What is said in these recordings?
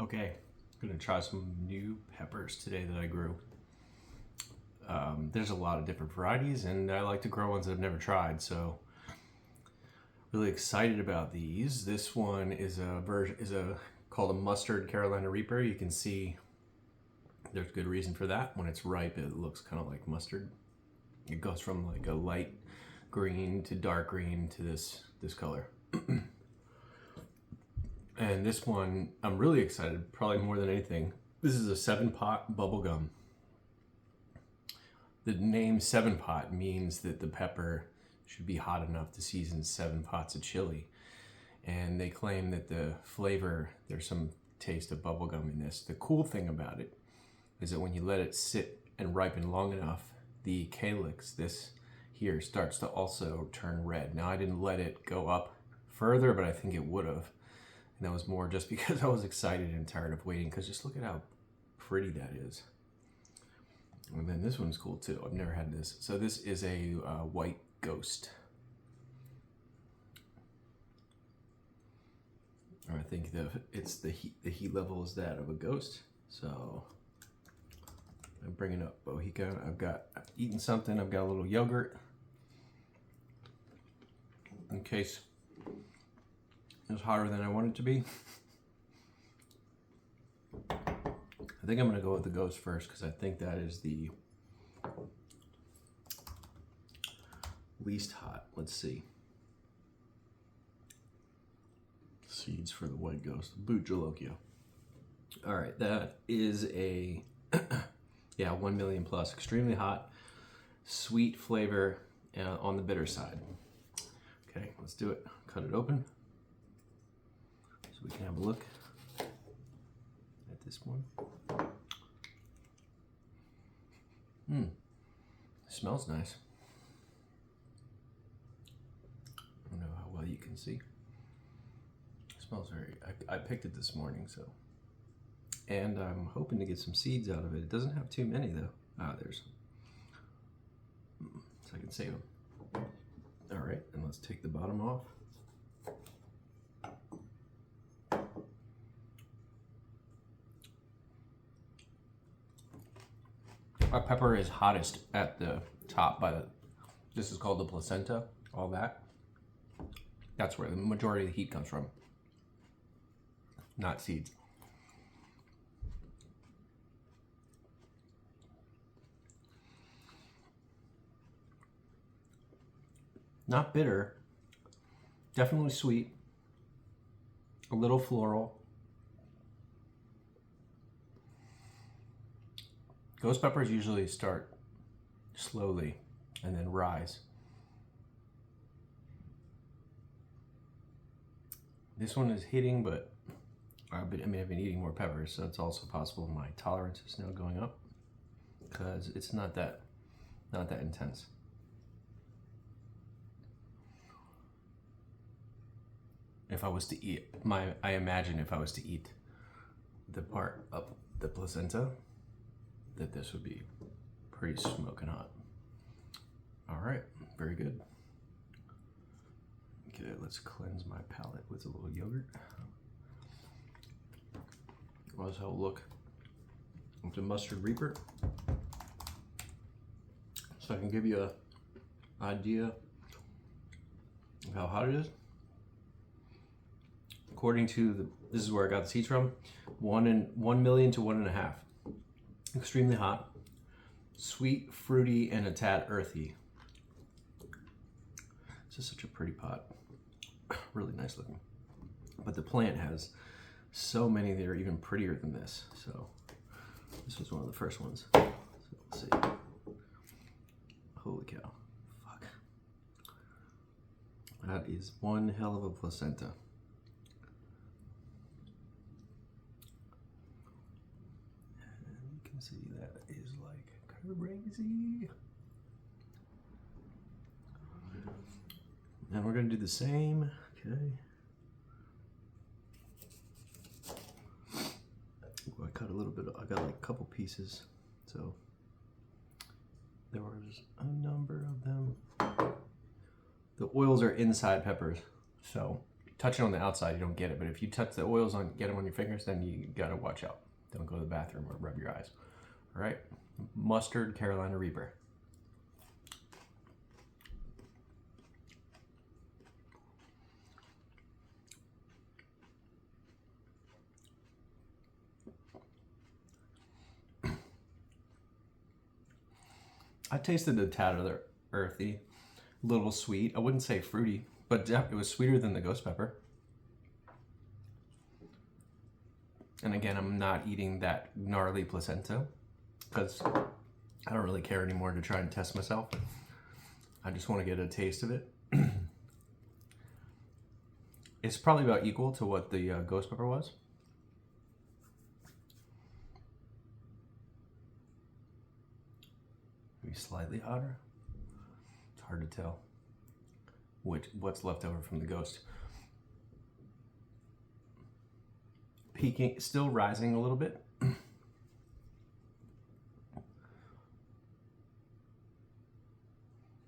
Okay, I'm gonna try some new peppers today that I grew. There's a lot of different varieties, and I like to grow ones that I've never tried. So, really excited about these. This one is called a mustard Carolina Reaper. You can see there's good reason for that. When it's ripe, it looks kind of like mustard. It goes from like a light green to dark green to this color. And this one, I'm really excited, probably more than anything. This is a 7-pot bubblegum. The name 7-pot means that the pepper should be hot enough to season 7 pots of chili. And they claim that the flavor, there's some taste of bubblegum in this. The cool thing about it is that when you let it sit and ripen long enough, the calyx, this here, starts to also turn red. Now I didn't let it go up further, but I think it would have. And that was more just because I was excited and tired of waiting, because just look at how pretty that is. And then this one's cool too. I've never had this. So this is a white ghost. Or I think the heat level is that of a ghost. So I'm bringing up Bohica. I've eaten something. I've got a little yogurt in case it was hotter than I want it to be. I think I'm going to go with the ghost first because I think that is the least hot. Let's see. Seeds for the white ghost. Boot Jalokia. All right, that is a 1 million plus. Extremely hot, sweet flavor on the bitter side. Okay, let's do it. Cut it open so we can have a look at this one. Smells nice. I don't know how well you can see. It smells very, I picked it this morning, so. And I'm hoping to get some seeds out of it. It doesn't have too many though. There's some. So I can save them. All right, and let's take the bottom off. Our pepper is hottest at the top this is called the placenta, all that. That's where the majority of the heat comes from, not seeds. Not bitter, definitely sweet, a little floral. Ghost peppers usually start slowly and then rise. This one is hitting, but I've been eating more peppers, so it's also possible my tolerance is now going up because it's not that intense. If I was to eat, I imagine if I was to eat the part of the placenta, that this would be pretty smoking hot. All right, very good. Okay, let's cleanse my palate with a little yogurt. Let's have a look at the mustard Reaper, so I can give you an idea of how hot it is. According to this is where I got the seeds from, 1 million to 1.5. Extremely hot, sweet, fruity, and a tad earthy. This is such a pretty pot. Really nice looking. But the plant has so many that are even prettier than this. So this was one of the first ones. So let's see. Holy cow. Fuck. That is one hell of a placenta. See, that is like crazy. And we're gonna do the same. Okay. Ooh, I cut a little bit. I got like a couple pieces, so there was a number of them. The oils are inside peppers, so touch it on the outside, you don't get it. But if you touch the oils on, get them on your fingers, then you gotta watch out. Don't go to the bathroom or rub your eyes. All right, mustard Carolina Reaper. I tasted a tad of the earthy, a little sweet. I wouldn't say fruity, but it was sweeter than the ghost pepper. And again, I'm not eating that gnarly placenta because I don't really care anymore to try and test myself. I just want to get a taste of it. It's probably about equal to what the ghost pepper was. Maybe slightly hotter. It's hard to tell what's left over from the ghost. Peaking, still rising a little bit.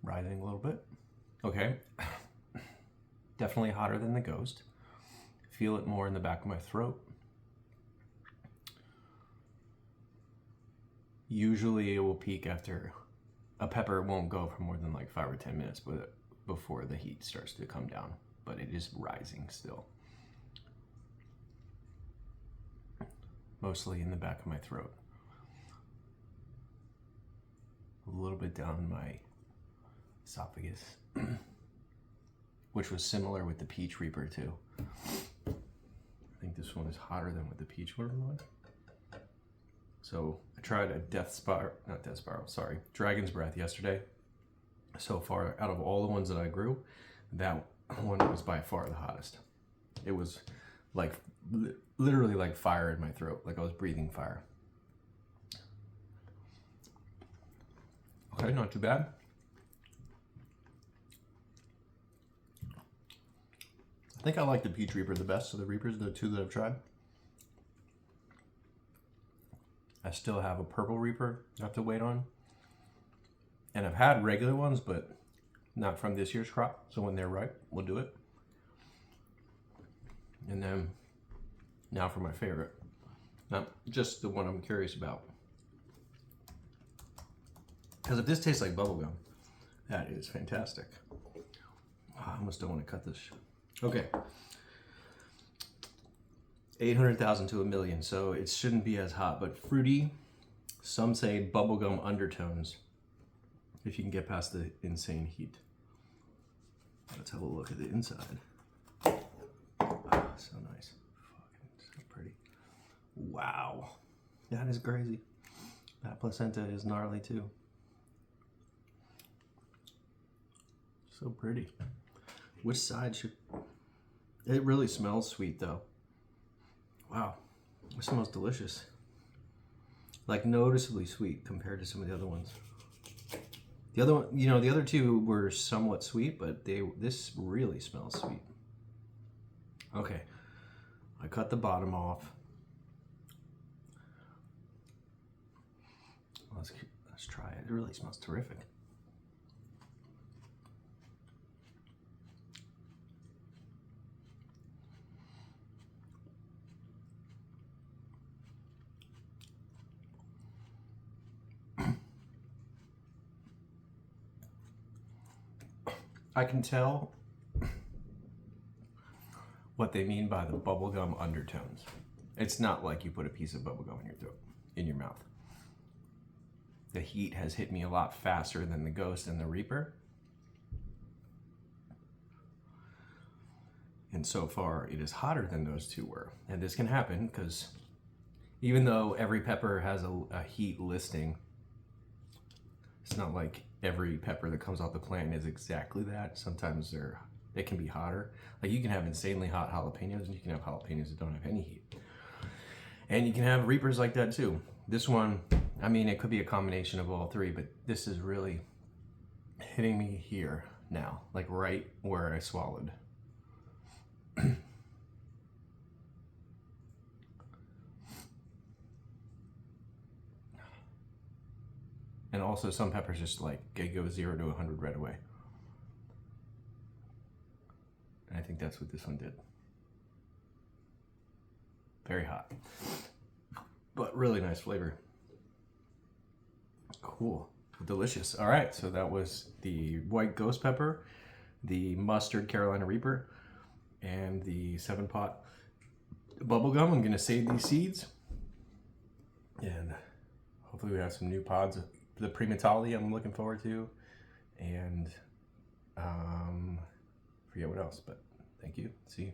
Rising a little bit. Okay. Definitely hotter than the ghost. Feel it more in the back of my throat. Usually it will peak after a pepper. Won't go for more than like 5 or 10 minutes before the heat starts to come down, but it is rising still. Mostly in the back of my throat. A little bit down my esophagus, which was similar with the peach reaper too. I think this one is hotter than what the peach one was. So I tried a dragon's breath yesterday. So far, out of all the ones that I grew, that one was by far the hottest. It was like literally like fire in my throat, like I was breathing fire. Okay, not too bad. I think I like the peach reaper the best of the reapers, the two that I've tried. I still have a purple reaper I have to wait on. And I've had regular ones, but not from this year's crop. So when they're ripe, we'll do it. And then now for my favorite. Now, just the one I'm curious about. Because if this tastes like bubblegum, that is fantastic. I almost don't want to cut this. Okay. 800,000 to 1 million, so it shouldn't be as hot, but fruity. Some say bubblegum undertones, if you can get past the insane heat. Let's have a look at the inside. Oh, so nice. Fucking so pretty. Wow. That is crazy. That placenta is gnarly too. So pretty. Which side should... It really smells sweet though. Wow. It smells delicious. Like noticeably sweet compared to some of the other ones. The other one, you know, the other two were somewhat sweet, but this really smells sweet. Okay. I cut the bottom off. Let's try it. It really smells terrific. I can tell what they mean by the bubblegum undertones. It's not like you put a piece of bubblegum in your throat, in your mouth. The heat has hit me a lot faster than the ghost and the reaper. And so far, it is hotter than those two were. And this can happen because even though every pepper has a heat listing, it's not like every pepper that comes off the plant is exactly that. Sometimes it can be hotter. Like you can have insanely hot jalapenos and you can have jalapenos that don't have any heat. And you can have reapers like that too. This one, I mean, it could be a combination of all three, but this is really hitting me here now, like right where I swallowed. And also some peppers just like, they go 0 to 100 right away. And I think think that's what this one did. Very hot, but really nice flavor. Cool, delicious. All right, so that was the white ghost pepper, the mustard Carolina Reaper, and the 7-pot bubblegum. I'm gonna save these seeds, and hopefully we have some new pods. The Primatali I'm looking forward to, and forget what else, but thank you. See you.